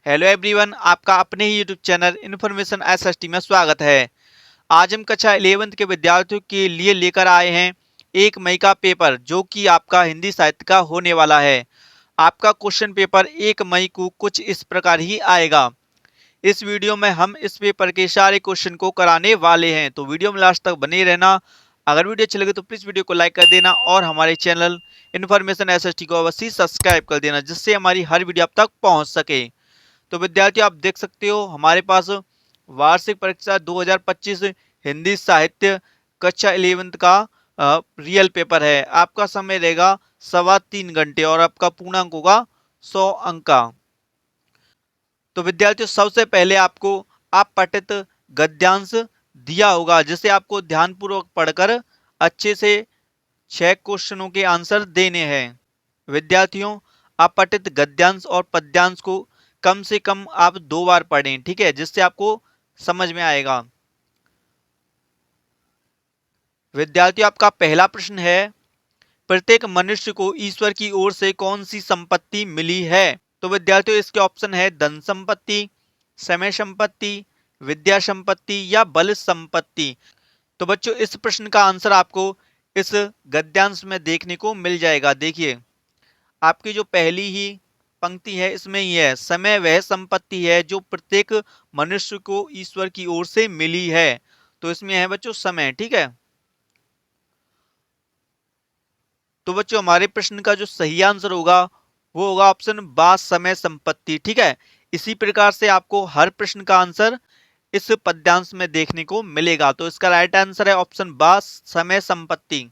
Hello everyone, आपका अपने ही YouTube channel information SST में स्वागत है। आज हम कक्षा 11th के विद्यार्थियों के लिए लेकर आए हैं 1 मई का पेपर, जो कि आपका हिंदी साहित्य का होने वाला है। आपका क्वेश्चन पेपर 1 मई को कुछ इस प्रकार ही आएगा। इस वीडियो में हम इस पेपर के सारे क्वेश्चन को कराने वाले हैं, तो वीडियो में लास्ट तक बने रहना। अगर वीडियो अच्छी लगे तो प्लीज वीडियो को लाइक कर देना और हमारे चैनल इन्फॉर्मेशन एसएसटी को अवश्य सब्सक्राइब कर देना, जिससे हमारी हर वीडियो आप तक पहुंच सके। तो विद्यार्थियों, आप देख सकते हो हमारे पास वार्षिक परीक्षा 2025 हिंदी साहित्य कक्षा 11th का रियल पेपर है। आपका समय रहेगा 3.25 घंटे और आपका पूर्णांक होगा 100 अंक का। तो विद्यार्थियों, सबसे पहले आपको आप पठित गद्यांश दिया होगा, जिसे आपको ध्यानपूर्वक पढ़कर अच्छे से 6 क्वेश्चनों के आंसर देने हैं। विद्यार्थियों, आप पठित गद्यांश और पद्यांश को कम से कम आप 2 बार पढ़ें, ठीक है, जिससे आपको समझ में आएगा। विद्यार्थियों, आपका पहला प्रश्न है, प्रत्येक मनुष्य को ईश्वर की ओर से कौन सी संपत्ति मिली है? तो विद्यार्थियों, इसके ऑप्शन है धन संपत्ति, समय संपत्ति, विद्या संपत्ति या बल संपत्ति। तो बच्चों, इस प्रश्न का आंसर आपको इस गद्यांश में देखने को मिल जाएगा। देखिए, आपकी जो पहली ही पंक्ति है इसमें ही है, समय वह संपत्ति है जो प्रत्येक मनुष्य को ईश्वर की ओर से मिली है। तो इसमें है बच्चों समय, ठीक है। तो बच्चों, हमारे प्रश्न का जो सही आंसर होगा वो होगा ऑप्शन बा, समय संपत्ति, ठीक है। इसी प्रकार से आपको हर प्रश्न का आंसर इस पद्यांश में देखने को मिलेगा। तो इसका राइट आंसर है ऑप्शन बा, समय संपत्ति।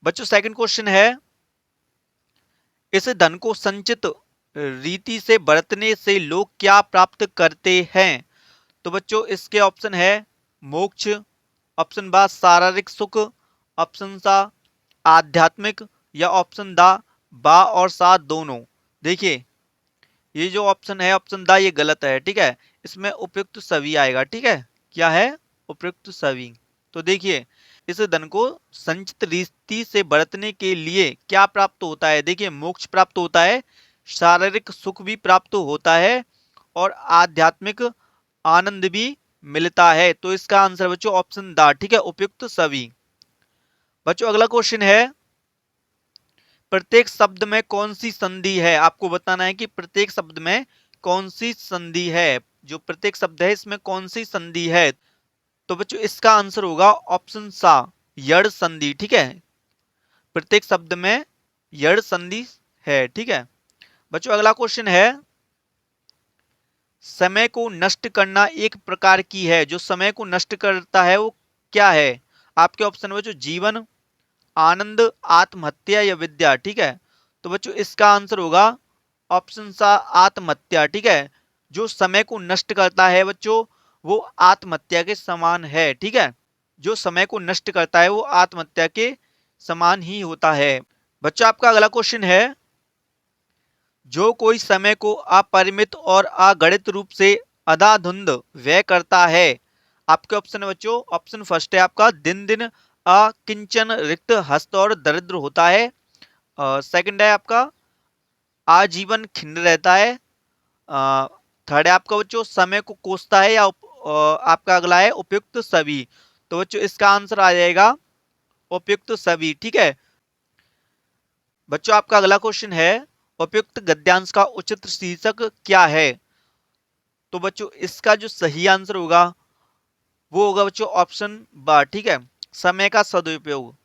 बच्चों, सेकंड क्वेश्चन है, इस धन को संचित रीति से बरतने से लोग क्या प्राप्त करते हैं? तो बच्चों, इसके ऑप्शन है मोक्ष, ऑप्शन बा शारीरिक सुख, ऑप्शन सा आध्यात्मिक या ऑप्शन दा बा और सा दोनों। देखिए, ये जो ऑप्शन है ऑप्शन दा ये गलत है, ठीक है। इसमें उपयुक्त सभी आएगा, ठीक है। क्या है? उपयुक्त सभी। तो देखिए, इस धन को संचित रीति से बरतने के लिए क्या प्राप्त होता है? देखिए, मोक्ष प्राप्त होता है, शारीरिक सुख भी प्राप्त होता है और आध्यात्मिक आनंद भी मिलता है। तो इसका आंसर बच्चों ऑप्शन दा, ठीक है, उपयुक्त सभी। बच्चों, अगला क्वेश्चन है, प्रत्येक शब्द में कौन सी संधि है? आपको बताना है कि प्रत्येक शब्द में कौन सी संधि है। जो प्रत्येक शब्द है इसमें कौन सी संधि है? तो बच्चों, इसका आंसर होगा ऑप्शन सा, यड़ संधि, ठीक है। प्रत्येक शब्द में यड़ संधि है, ठीक है। बच्चों, अगला क्वेश्चन है, समय को नष्ट करना एक प्रकार की है, जो समय को नष्ट करता है वो क्या है? आपके ऑप्शन बच्चों जीवन, आनंद, आत्महत्या या विद्या, ठीक है। तो बच्चों, इसका आंसर होगा ऑप्शन सा आत्महत्या, ठीक है। जो समय को नष्ट करता है बच्चों वो आत्महत्या के समान है, ठीक है। जो समय को नष्ट करता है वो आत्महत्या के समान ही होता है। बच्चों, आपका अगला क्वेश्चन है, जो कोई समय को अपरिमित और अगणित रूप से अंधाधुंध व्यय करता है। आपके ऑप्शन है बच्चों, ऑप्शन फर्स्ट है आपका दिन दिन अकिंचन रिक्त हस्त और दरिद्र होता है। सेकंड है आपका आजीवन खिन्न रहता है। थर्ड है आपका बच्चों समय को कोसता है, या आपका अगला है उपयुक्त सभी। तो बच्चों, इसका आंसर आ जाएगा उपयुक्त सभी, ठीक है। बच्चों, आपका अगला क्वेश्चन है, उपयुक्त गद्यांश का उचित शीर्षक क्या है? तो बच्चों, इसका जो सही आंसर होगा वो होगा बच्चों ऑप्शन बा, ठीक है, समय का सदुपयोग।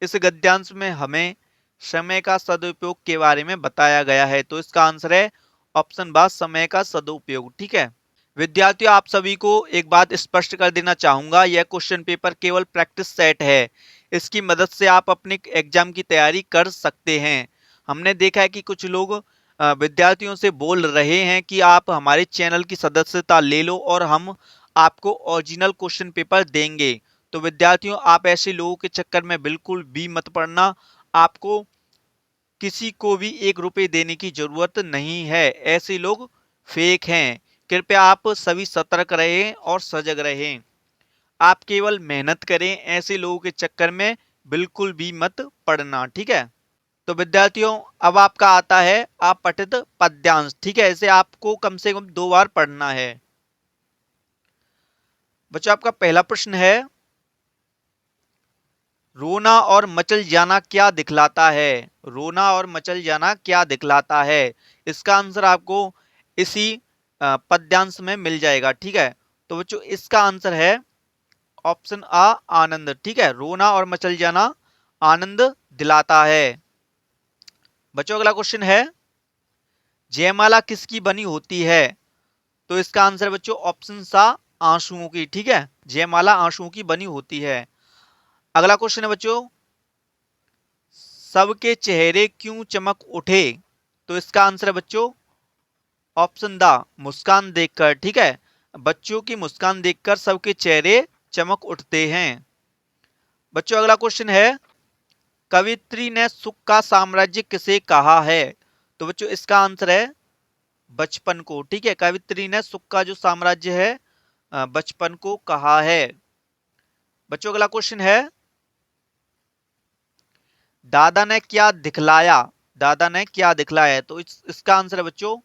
इस गद्यांश में हमें समय का सदुपयोग के बारे में बताया गया है। तो इसका आंसर है ऑप्शन बा, समय का सदुपयोग, ठीक है। विद्यार्थियों, आप सभी को एक बात स्पष्ट कर देना चाहूंगा, यह क्वेश्चन पेपर केवल प्रैक्टिस सेट है। इसकी मदद से आप अपने एग्जाम की तैयारी कर सकते हैं। हमने देखा है कि कुछ लोग विद्यार्थियों से बोल रहे हैं कि आप हमारे चैनल की सदस्यता ले लो और हम आपको ओरिजिनल क्वेश्चन पेपर देंगे। तो विद्यार्थियों, आप ऐसे लोगों के चक्कर में बिल्कुल भी मत पड़ना। आपको किसी को भी 1 रुपए देने की जरूरत नहीं है। ऐसे लोग फेक हैं। कृपया आप सभी सतर्क रहें और सजग रहें। आप केवल मेहनत करें, ऐसे लोगों के चक्कर में बिल्कुल भी मत पड़ना, ठीक है। तो विद्यार्थियों अब आपका आता है अपठित पद्यांश। ठीक है, इसे आपको कम से कम 2 बार पढ़ना है। बच्चों आपका पहला प्रश्न है, रोना और मचल जाना क्या दिखलाता है? रोना और मचल जाना क्या दिखलाता है? इसका आंसर आपको इसी पद्यांश में मिल जाएगा। ठीक है, तो बच्चों इसका आंसर है ऑप्शन आ, आनंद। ठीक है, रोना और मचल जाना आनंद दिलाता है। बच्चों अगला क्वेश्चन है, जयमाला किसकी बनी होती है? तो इसका आंसर है बच्चों ऑप्शन सा, आंसुओं की। ठीक है, जयमाला आंसुओं की बनी होती है। अगला क्वेश्चन है बच्चों, सबके चेहरे क्यों चमक उठे? तो इसका आंसर है बच्चों ऑप्शन द, मुस्कान देखकर। ठीक है, बच्चों की मुस्कान देखकर सबके चेहरे चमक उठते हैं। बच्चों अगला क्वेश्चन है, कवित्री ने सुख का साम्राज्य किसे कहा है? तो बच्चों इसका आंसर है बचपन को। ठीक है, कवित्री ने सुख का जो साम्राज्य है बचपन को कहा है। बच्चों अगला क्वेश्चन है, दादा ने क्या दिखलाया? दादा ने क्या दिखलाया? तो इसका आंसर है बच्चों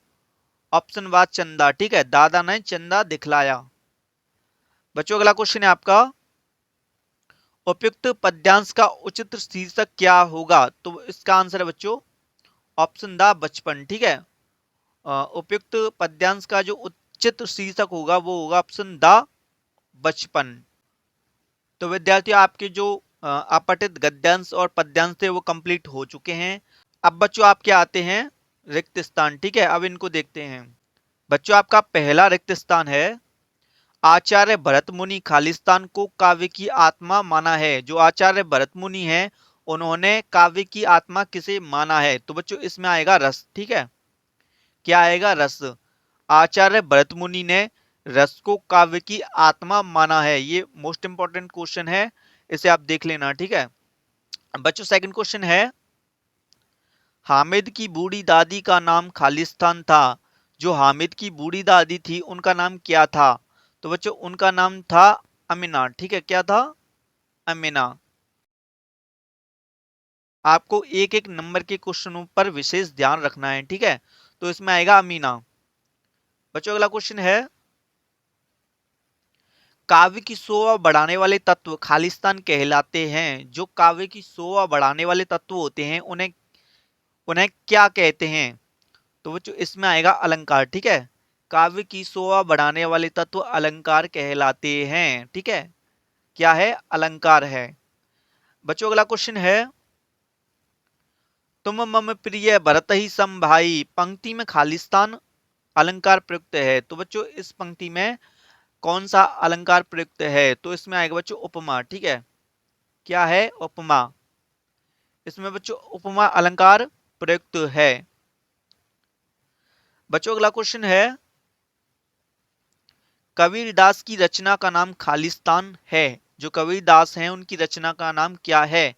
ऑप्शन बा, चंदा। ठीक है, दादा ने चंदा दिखलाया। बच्चों अगला क्वेश्चन है आपका, उपयुक्त पद्यांश का उचित शीर्षक क्या होगा? तो इसका आंसर है बच्चों ऑप्शन द, बचपन। ठीक है, उपयुक्त पद्यांश का जो उचित शीर्षक होगा वो होगा ऑप्शन द, बचपन। तो विद्यार्थियों आपके जो अपठित गद्यांश और पद्यांश थे वो कंप्लीट हो चुके हैं। अब बच्चों आपके आते हैं रिक्त स्थान। ठीक है, अब इनको देखते हैं। बच्चों आपका पहला रिक्त स्थान है, आचार्य भरत मुनि खालिस्तान को काव्य की आत्मा माना है। जो आचार्य भरत मुनि हैं उन्होंने काव्य की आत्मा किसे माना है? तो बच्चों इसमें आएगा रस। ठीक है, क्या आएगा? रस। आचार्य भरत मुनि ने रस को काव्य की आत्मा माना है। ये मोस्ट इंपॉर्टेंट क्वेश्चन है, इसे आप देख लेना। ठीक है बच्चों, सेकंड क्वेश्चन है, हामिद की बूढ़ी दादी का नाम खालिस्तान था। जो हामिद की बूढ़ी दादी थी उनका नाम क्या था? तो बच्चों उनका नाम था अमीना। ठीक है, क्या था? अमीना। आपको एक एक नंबर के क्वेश्चनों पर विशेष ध्यान रखना है। ठीक है, तो इसमें आएगा अमीना। बच्चों अगला क्वेश्चन है, काव्य की शोभा बढ़ाने वाले तत्व खालिस्तान कहलाते हैं। जो काव्य की शोभा बढ़ाने वाले तत्व होते हैं उन्हें उन्हें क्या कहते हैं? तो बच्चों इसमें आएगा अलंकार। ठीक है, काव्य की शोभा बढ़ाने वाले तत्व अलंकार कहलाते हैं। ठीक है, क्या है? अलंकार है। बच्चों अगला क्वेश्चन है, तुम मम प्रिय भरत ही सम भाई पंक्ति में खालिस्तान अलंकार प्रयुक्त है। तो बच्चों इस पंक्ति में कौन सा अलंकार प्रयुक्त है? तो इसमें आएगा बच्चों उपमा। ठीक है, क्या है? उपमा। इसमें बच्चों उपमा अलंकार प्रयुक्त है। बच्चों अगला क्वेश्चन है, कबीरदास की रचना का नाम खालिस्तान है। जो कबीरदास हैं उनकी रचना का नाम क्या है?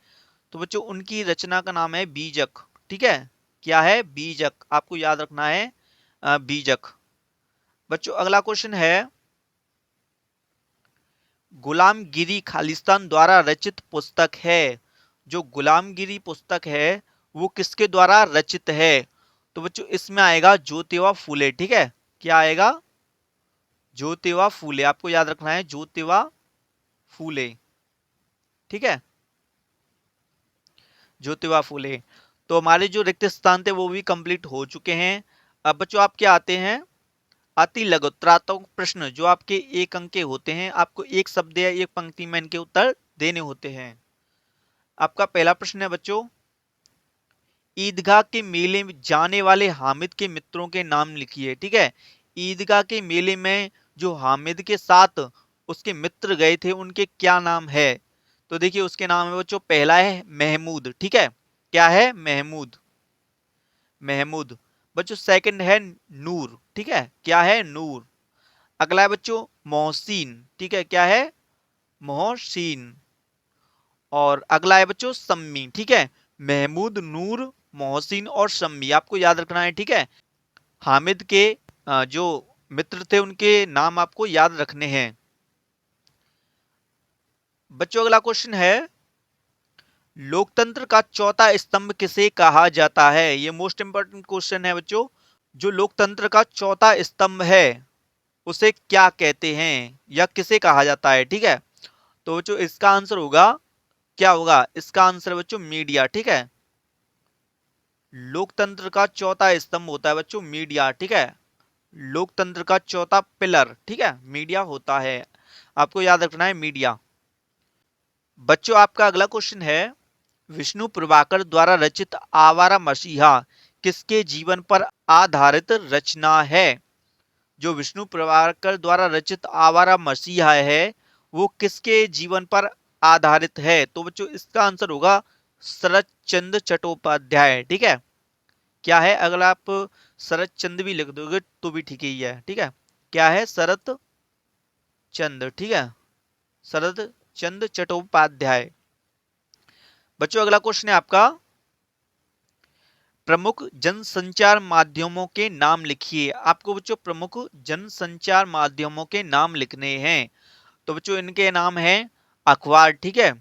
तो बच्चों उनकी रचना का नाम है बीजक। ठीक है, क्या है? बीजक। आपको याद रखना है बीजक। बच्चों अगला क्वेश्चन है, गुलामगिरी खालिस्तान द्वारा रचित पुस्तक है। जो गुलामगिरी पुस्तक है वो किसके द्वारा रचित है? तो बच्चों इसमें आएगा ज्योतिबा फूले। ठीक है, क्या आएगा? ज्योतिबा फूले। आपको याद रखना है ज्योतिबा फूले। ठीक है, ज्योतिबा फूले। तो हमारे जो रिक्त स्थान थे वो भी कंप्लीट हो चुके हैं। अब बच्चों आपके आते हैं अति लघुत्रात्मक प्रश्न, जो आपके एक अंक के होते हैं। आपको एक शब्द या एक पंक्ति में इनके उत्तर देने होते हैं। आपका पहला प्रश्न है बच्चों, ईदगाह के मेले में जाने वाले हामिद के मित्रों के नाम लिखिए। ठीक है, ईदगाह के मेले में जो हामिद के साथ उसके मित्र गए थे उनके क्या नाम है? तो देखिए उसके नाम है बच्चों, पहला है महमूद। ठीक है, क्या है? महमूद। महमूद। बच्चों सेकंड है नूर। ठीक है, क्या है? नूर। अगला है बच्चों मोहसिन। ठीक है, क्या है? मोहसिन। और अगला है बच्चों सम्मी। ठीक है, महमूद, नूर, मोहसिन और सम्मी आपको याद रखना है। ठीक है, हामिद के जो मित्र थे उनके नाम आपको याद रखने हैं। बच्चों अगला क्वेश्चन है, लोकतंत्र का चौथा स्तंभ किसे कहा जाता है? ये मोस्ट इंपॉर्टेंट क्वेश्चन है बच्चों। जो लोकतंत्र का चौथा स्तंभ है उसे क्या कहते हैं या किसे कहा जाता है? ठीक है, तो बच्चों इसका आंसर होगा, क्या होगा इसका आंसर बच्चों? मीडिया। ठीक है, लोकतंत्र का चौथा स्तंभ होता है बच्चों मीडिया। ठीक है, लोकतंत्र का चौथा पिलर, ठीक है, मीडिया होता है। आपको याद रखना है मीडिया। बच्चों आपका अगला क्वेश्चन है, विष्णु प्रभाकर द्वारा रचित आवारा मसीहा किसके जीवन पर आधारित रचना है? जो विष्णु प्रभाकर द्वारा रचित आवारा मसीहा है वो किसके जीवन पर आधारित है? तो बच्चों इसका आंसर होगा शरत चंद्र चट्टोपाध्याय। ठीक है, क्या है? अगर आप शरत चंद्र भी लिख दोगे तो भी ठीक ही है। ठीक है, क्या है? शरत चंद्र। ठीक है, शरत चंद्र चट्टोपाध्याय। बच्चों अगला क्वेश्चन है आपका, प्रमुख जनसंचार माध्यमों के नाम लिखिए। आपको बच्चों प्रमुख जनसंचार माध्यमों के नाम लिखने हैं। तो बच्चों इनके नाम हैं अखबार। ठीक है,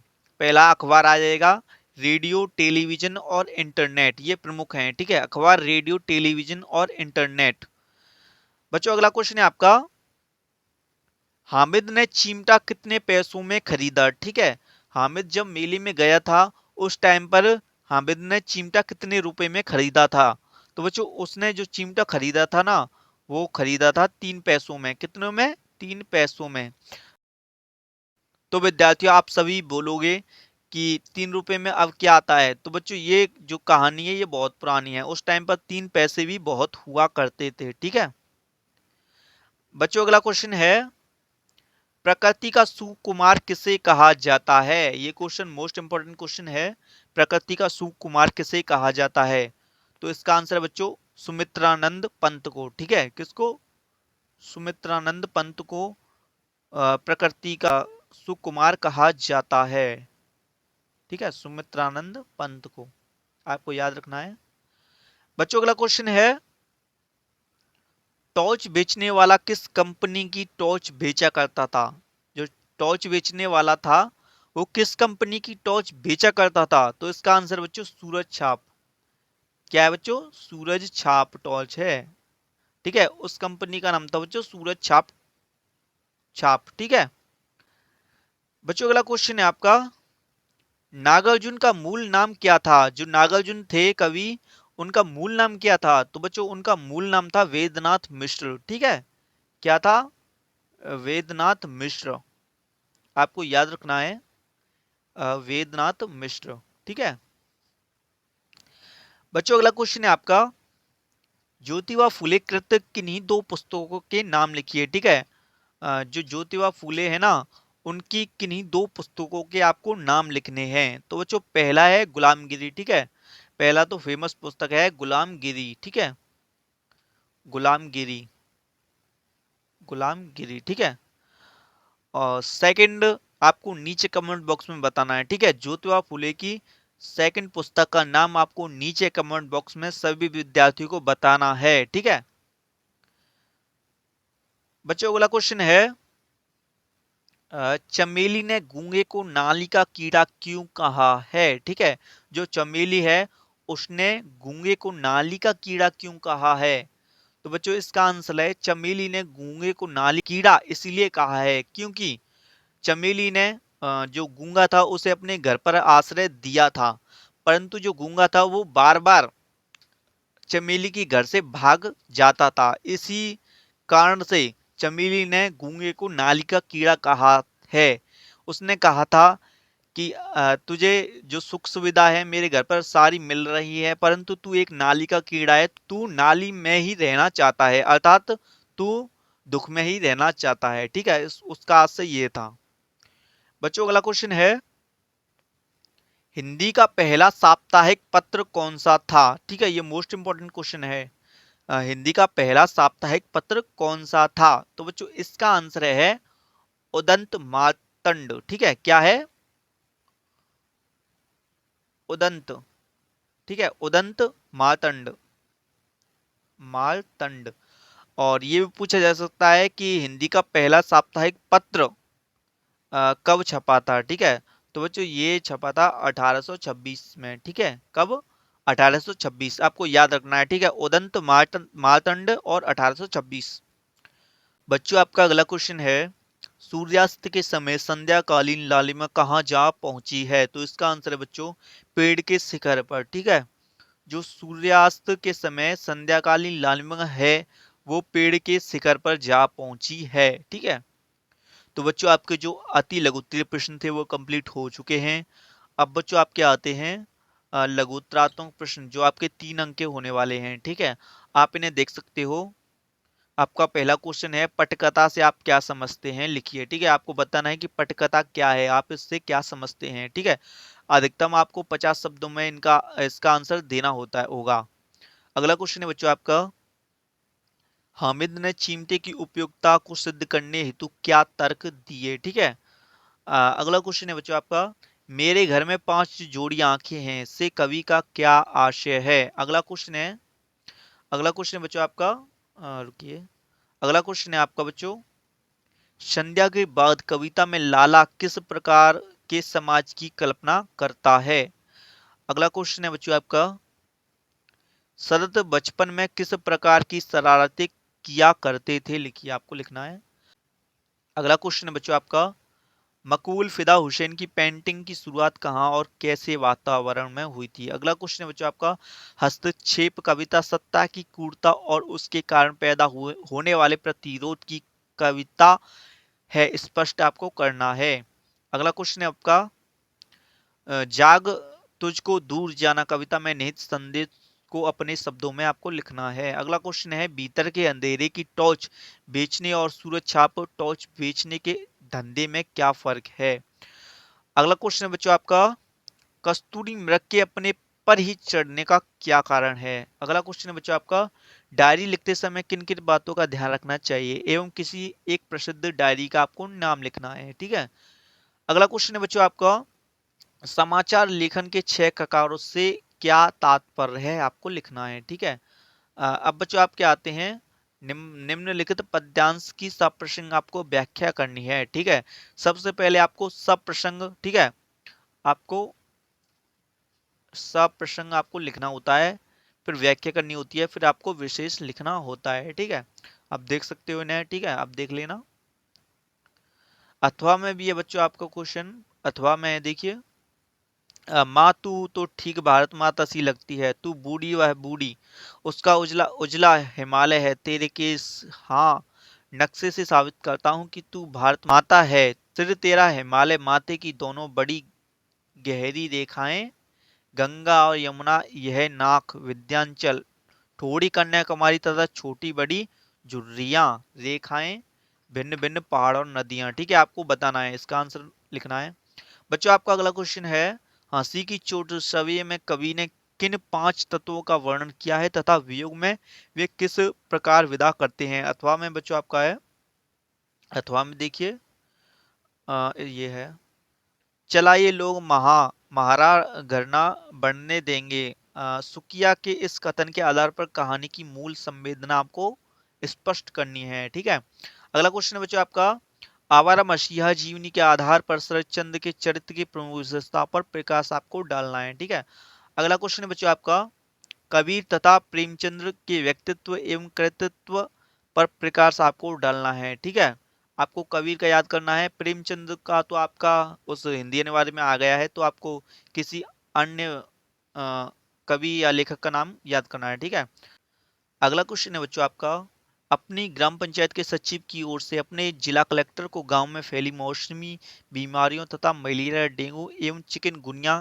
पहला अखबार आ जाएगा, रेडियो टेलीविजन और इंटरनेट, ये प्रमुख हैं। ठीक है, अखबार, रेडियो, टेलीविजन और इंटरनेट। बच्चों अगला क्वेश्चन है आपका, हामिद ने चिमटा कितने पैसों में खरीदा? ठीक है, हामिद जब मेले में गया था उस टाइम पर हामिद ने चिमटा कितने रुपए में खरीदा था? तो बच्चों उसने जो चिमटा खरीदा था ना वो खरीदा था 3 पैसों में। कितनों में? 3 पैसों में। तो विद्यार्थियों आप सभी बोलोगे कि 3 रुपए में अब क्या आता है? तो बच्चों ये जो कहानी है ये बहुत पुरानी है, उस टाइम पर 3 पैसे भी बहुत हुआ करते थे। ठीक है, बच्चों अगला क्वेश्चन है, प्रकृति का सुकुमार किसे कहा जाता है? ये क्वेश्चन मोस्ट इंपोर्टेंट क्वेश्चन है। प्रकृति का सुकुमार किसे कहा जाता है? तो इसका आंसर है बच्चों सुमित्रानंद पंत को। ठीक है, किसको? सुमित्रानंद पंत को प्रकृति का सुकुमार कहा जाता है। ठीक है, सुमित्रानंद पंत को आपको याद रखना है। बच्चों अगला क्वेश्चन है, टॉर्च बेचने वाला किस कंपनी की टॉर्च बेचा करता था? जो टॉर्च बेचने वाला था वो किस कंपनी की टॉर्च बेचा करता था? तो इसका आंसर बच्चों सूरज छाप। क्या है बच्चों? सूरज छाप टॉर्च है। ठीक है, उस कंपनी का नाम था बच्चों सूरज छाप छाप। ठीक है, बच्चों अगला क्वेश्चन है आपका, नागार्जुन का मूल नाम क्या था? जो नागार्जुन थे कवि उनका मूल नाम क्या था? तो बच्चों उनका मूल नाम था वेदनाथ मिश्र। ठीक है, क्या था? वेदनाथ मिश्र। आपको याद रखना है वेदनाथ मिश्र। ठीक है, बच्चों अगला क्वेश्चन है आपका, ज्योतिबा फुले कृत किन्हीं 2 पुस्तकों के नाम लिखिए। ठीक है, जो ज्योतिबा फुले है ना उनकी किन्हीं 2 पुस्तकों के आपको नाम लिखने हैं। तो बच्चों पहला है गुलामगिरी। ठीक है, पहला तो फेमस पुस्तक है गुलामगिरी। ठीक है, गुलामगिरी, गुलामगिरी। ठीक है, और सेकंड आपको नीचे कमेंट बॉक्स में बताना है। ठीक है, ज्योतिबा फुले की सेकंड पुस्तक का नाम आपको नीचे कमेंट बॉक्स में सभी विद्यार्थियों को बताना है। ठीक है, बच्चों अगला क्वेश्चन है, चमेली ने गूंगे को नाली का कीड़ा क्यों कहा है? ठीक है, जो चमेली है उसने गूंगे को नाली का कीड़ा क्यों कहा है? तो बच्चों इसका आंसर है, चमेली ने गूंगे को नाली कीड़ा इसलिए कहा है क्योंकि चमेली ने जो गूंगा था उसे अपने घर पर आश्रय दिया था, परंतु जो गूंगा था वो बार बार चमेली के घर से भाग जाता था। इसी कारण से चमेली ने गूंगे को नाली का कीड़ा कहा है। उसने कहा था कि तुझे जो सुख सुविधा है मेरे घर पर सारी मिल रही है, परंतु तू एक नाली का कीड़ा है, तू नाली में ही रहना चाहता है, अर्थात तू दुख में ही रहना चाहता है। ठीक है, उसका आशय ये था। बच्चों अगला क्वेश्चन है, हिंदी का पहला साप्ताहिक पत्र कौन सा था? ठीक है, ये मोस्ट इंपोर्टेंट क्वेश्चन है। हिंदी का पहला साप्ताहिक पत्र कौन सा था? तो बच्चों इसका आंसर है उदंत मार्तंड। ठीक है, क्या है? उदंत। ठीक है, उदंत मार्तंड, मार्तंड। और ये भी पूछा जा सकता है कि हिंदी का पहला साप्ताहिक पत्र कब छपा था? ठीक है, तो बच्चों ये छपा था 1826 में, ठीक है। कब? 1826 आपको याद रखना है, ठीक है। उदंत मार्तंड और 1826। बच्चों आपका अगला क्वेश्चन है, सूर्यास्त के समय संध्याकालीन लालिमा कहाँ जा पहुंची है? तो इसका आंसर है बच्चों पेड़ के शिखर पर, ठीक है। जो सूर्यास्त के समय संध्याकालीन लालिमा है वो पेड़ के शिखर पर जा पहुंची है, ठीक है। तो बच्चों आपके जो अति लघुत्तरीय प्रश्न थे वो कंप्लीट हो चुके हैं। अब बच्चों आपके आते हैं लघुत्तरात्मक प्रश्न जो आपके 3 अंक के होने वाले हैं, ठीक है। आप इन्हें देख सकते हो। आपका पहला क्वेश्चन है, पटकथा से आप क्या समझते हैं? लिखिए, ठीक है। आपको बताना है कि पटकथा क्या है, आप इससे क्या समझते हैं, ठीक है। अधिकतम आपको 50 शब्दों में इनका इसका आंसर देना होगा। अगला क्वेश्चन है बच्चों आपका, हामिद ने चिमटे की उपयोगिता को सिद्ध करने हेतु क्या तर्क दिए? ठीक है। अगला क्वेश्चन है बच्चों आपका, मेरे घर में 5 जोड़ी आंखें हैं से कवि का क्या आशय है? अगला क्वेश्चन है बच्चों आपका, रुकिए। अगला क्वेश्चन है आपका बच्चों, संध्या के बाद कविता में लाला किस प्रकार के समाज की कल्पना करता है? अगला क्वेश्चन है बच्चों आपका, शरद बचपन में किस प्रकार की शरारतें किया करते थे? लिखिए, आपको लिखना है। अगला क्वेश्चन है बच्चों आपका, मकबूल फिदा हुसैन की पेंटिंग की शुरुआत कहाँ और कैसे वातावरण में हुई थी? अगला क्वेश्चन है बच्चों आपका, हस्तक्षेप कविता सत्ता की क्रूरता और उसके कारण पैदा हुए होने वाले प्रतिरोध की कविता है, स्पष्ट आपको करना है। अगला क्वेश्चन है आपका, जाग तुझको दूर जाना कविता में निहित संदेश को अपने शब्दों में आपको लिखना है। अगला क्वेश्चन है, भीतर के अंधेरे की टॉर्च बेचने और सूरज छाप टॉर्च बेचने के धंधे में क्या फर्क है? अगला क्वेश्चन है बच्चों आपका, कस्तूरी मृग के अपने पर ही चढ़ने का क्या कारण है? अगला क्वेश्चन है बच्चों आपका, डायरी लिखते समय किन किन बातों का ध्यान रखना चाहिए एवं किसी एक प्रसिद्ध डायरी का आपको नाम लिखना है, ठीक है। अगला क्वेश्चन है बच्चों आपका, समाचार लेखन के 6 ककारों से क्या तात्पर्य है? आपको लिखना है, ठीक है। अब बच्चों आपके आते हैं, निम्नलिखित पद्यांश की सप्रसंग आपको व्याख्या करनी है, ठीक है। सबसे पहले आपको सप्रसंग, ठीक है, आपको सप्रसंग आपको लिखना होता है, फिर व्याख्या करनी होती है, फिर आपको विशेष लिखना होता है, ठीक है। आप देख सकते हो इन्हें, ठीक है, आप देख लेना। अथवा में भी है बच्चों आपका क्वेश्चन, अथवा में देखिए, माँ तू तो ठीक भारत माता सी लगती है, तू बूढ़ी वह बूढ़ी, उसका उजला उजला हिमालय है, तेरे केस हाँ नक्शे से साबित करता हूँ कि तू भारत माता है, सिर तेरा हिमालय माथे की दोनों बड़ी गहरी रेखाएं, गंगा और यमुना यह नाक विंध्याचल, थोड़ी कन्याकुमारी तथा छोटी बड़ी झुर्रियां रेखाएं, भिन्न भिन्न पहाड़ और नदियां, ठीक है। आपको बताना है, इसका आंसर लिखना है। बच्चों आपका अगला क्वेश्चन है, हंसी की चोट सविये में कवि ने किन 5 तत्वों का वर्णन किया है तथा वियोग में वे किस प्रकार विदा करते हैं? अथवा में बच्चों आपका है, अथवा में देखिए, ये है, चला ये लोग महारा घरना बनने देंगे। सुकिया के इस कथन के आधार पर कहानी की मूल संवेदना आपको स्पष्ट करनी है, ठीक है। अगला क्वेश्चन है बच्चों आपका, आवारा मसीहा जीवनी के आधार पर शरदचंद्र के चरित्र की प्रमुख विशेषता पर प्रकाश आपको डालना है, ठीक है। अगला क्वेश्चन है बच्चों आपका, कबीर तथा प्रेमचंद्र के व्यक्तित्व एवं कृतित्व पर प्रकाश आपको डालना है, ठीक है। आपको कबीर का याद करना है, प्रेमचंद्र का तो आपका उस हिंदी अनुवाद में आ गया है, तो आपको किसी अन्य कवि या लेखक का नाम याद करना है, ठीक है। अगला क्वेश्चन है बच्चों आपका, अपनी ग्राम पंचायत के सचिव की ओर से अपने जिला कलेक्टर को गांव में फैली मौसमी बीमारियों तथा मलेरिया डेंगू एवं चिकनगुनिया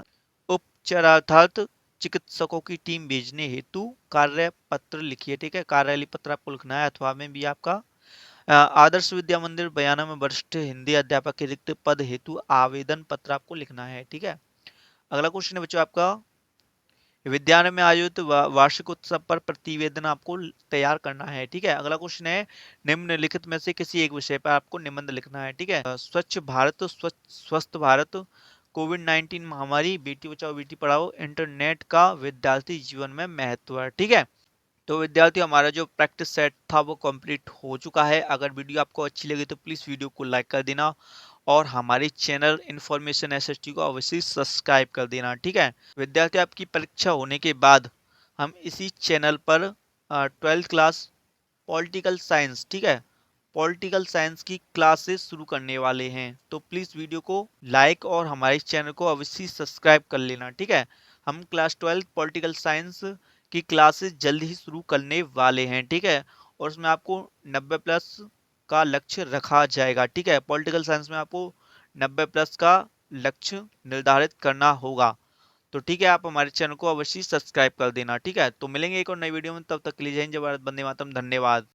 उपचारार्थ चिकित्सकों की टीम भेजने हेतु कार्य पत्र लिखिए, ठीक है। कार्यालय पत्र आपको लिखना है। अथवा में भी आपका, आदर्श विद्या मंदिर बयाना में वरिष्ठ हिंदी अध्यापक के रिक्त पद हेतु आवेदन पत्र आपको लिखना है, ठीक है। अगला क्वेश्चन है बच्चों आपका, विद्यालय में आयोजित वार्षिक उत्सव पर प्रतिवेदन आपको तैयार करना है, ठीक है। अगला क्वेश्चन है, निम्नलिखित में से किसी एक विषय पर आपको निबंध लिखना है, ठीक है। स्वच्छ भारत, स्वस्थ भारत, कोविड-19 महामारी, बेटी बचाओ बेटी पढ़ाओ, इंटरनेट का विद्यार्थी जीवन में महत्व, ठीक है। तो विद्यार्थी हमारा जो प्रैक्टिस सेट था वो कंप्लीट हो चुका है। अगर वीडियो आपको अच्छी लगी तो प्लीज वीडियो को लाइक कर देना और हमारे चैनल इन्फॉर्मेशन एसएसटी को अवश्य सब्सक्राइब कर देना, ठीक है। विद्यार्थी, आपकी परीक्षा होने के बाद हम इसी चैनल पर 12th क्लास पॉलिटिकल साइंस, ठीक है, पॉलिटिकल साइंस की क्लासेस शुरू करने वाले हैं। तो प्लीज वीडियो को लाइक और हमारे चैनल को अवश्य सब्सक्राइब कर लेना, ठीक है। हम क्लास 12 पॉलिटिकल साइंस की क्लासेस जल्द ही शुरू करने वाले हैं, ठीक है। और उसमें आपको 90 प्लस का लक्ष्य रखा जाएगा, ठीक है। पॉलिटिकल साइंस में आपको 90 प्लस का लक्ष्य निर्धारित करना होगा। तो ठीक है, आप हमारे चैनल को अवश्य सब्सक्राइब कर देना, ठीक है। तो मिलेंगे एक और नई वीडियो में, तब तक के लिए जय हिंद, जय भारत, वंदे मातरम, धन्यवाद।